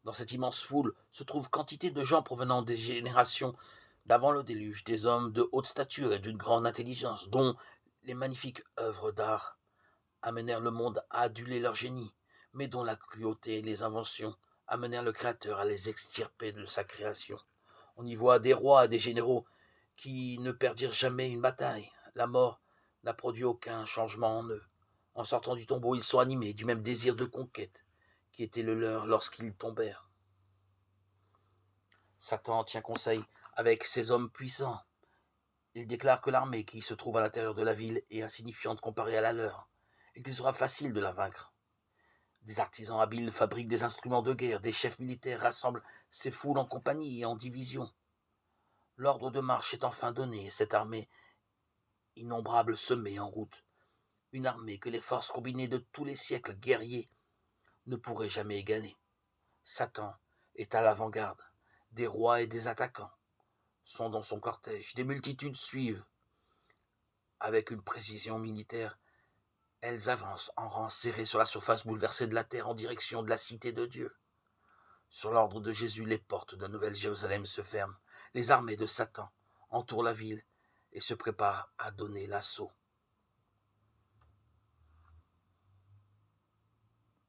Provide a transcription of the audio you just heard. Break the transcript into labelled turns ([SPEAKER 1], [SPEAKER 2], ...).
[SPEAKER 1] Dans cette immense foule se trouvent quantité de gens provenant des générations d'avant le déluge, des hommes de haute stature et d'une grande intelligence, dont les magnifiques œuvres d'art amenèrent le monde à aduler leur génie, mais dont la cruauté et les inventions amenèrent le Créateur à les extirper de sa création. On y voit des rois et des généraux qui ne perdirent jamais une bataille. La mort n'a produit aucun changement en eux. En sortant du tombeau, ils sont animés du même désir de conquête qui était le leur lorsqu'ils tombèrent. Satan tient conseil avec ces hommes puissants. Il déclare que l'armée qui se trouve à l'intérieur de la ville est insignifiante comparée à la leur, et qu'il sera facile de la vaincre. Des artisans habiles fabriquent des instruments de guerre, des chefs militaires rassemblent ces foules en compagnie et en division. L'ordre de marche est enfin donné, et cette armée innombrable se met en route. Une armée que les forces combinées de tous les siècles guerriers ne pourraient jamais égaler. Satan est à l'avant-garde. Des rois et des attaquants sont dans son cortège. Des multitudes suivent. Avec une précision militaire, elles avancent en rang serré sur la surface bouleversée de la terre en direction de la cité de Dieu. Sur l'ordre de Jésus, les portes de la Nouvelle Jérusalem se ferment. Les armées de Satan entourent la ville et se préparent à donner l'assaut.